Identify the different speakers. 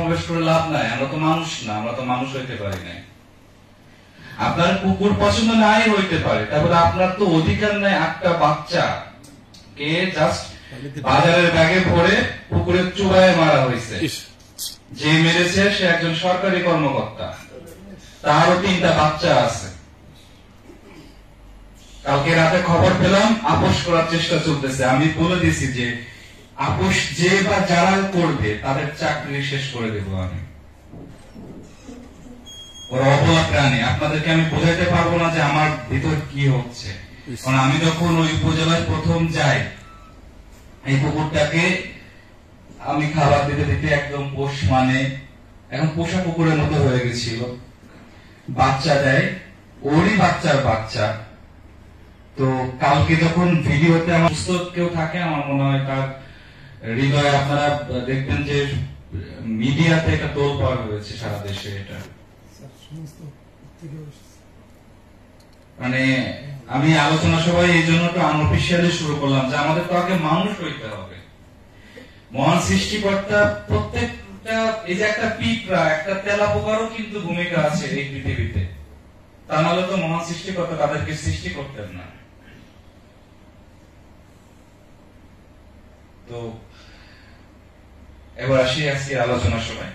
Speaker 1: সমাবেশ করে লাভ নাই, আমরা তো মানুষ না, আমরা তো মানুষ হইতে পারি নাই। আপনার কুকুর পছন্দ নাই হইতে পারে, তারপরে আপনার তো অধিকার নাই একটা বাচ্চা কে জাস্ট বাজারের ব্যাগে ভরে পুকুরের চূড়ায় মারা হয়েছে। যে মেরেছে সে একজন সরকারি কর্মকর্তা, তারও 3টা বাচ্চা আছে। কালকে রাতে খবর পেলাম আপোষ করার চেষ্টা চলতেছে। আমি বলে দিয়েছি যে আপোষ যে বা যারা করবে তাদের চাকরি শেষ করে দেবো আমি। ওরা অবলা প্রাণী, আপনাদেরকে আমি বোঝাইতে পারবো না যে আমার ভিতর কি হচ্ছে। কারণ আমি যখন ওই উপজেলায় প্রথম যাই, এই কুকুরটাকে আমি খাবার দিতে দিতে একদম পোষ মানে এখন পোষা কুকুরের মতো হয়ে গেছিল। বাচ্চা দেয়, ওরই বাচ্চার বাচ্চা। তো কালকে যখন ভিডিওতে আমার সুস্থ কেউ থাকে, আমার মনে হয় তার হৃদয়ে আপনারা দেখবেন যে মিডিয়াতে একটা তোলপাড় হয়েছে সারা দেশে। এটা মানে আমি আলোচনা সবাই এই জন্য একটু আনঅফিসিয়ালি শুরু করলাম যে আমাদের তো আগে মানুষ হইতে হবে। মহান সৃষ্টিকর্তা প্রত্যেকটা, এই যে একটা পিঁপড়া, একটা তেলাপোকারও কিন্তু ভূমিকা আছে এই পৃথিবীতে, তা নাহলে তো মহান সৃষ্টিকর্তা তাদেরকে সৃষ্টি করতেন না। তো এবার আসি আজকে আলোচনা সবাই।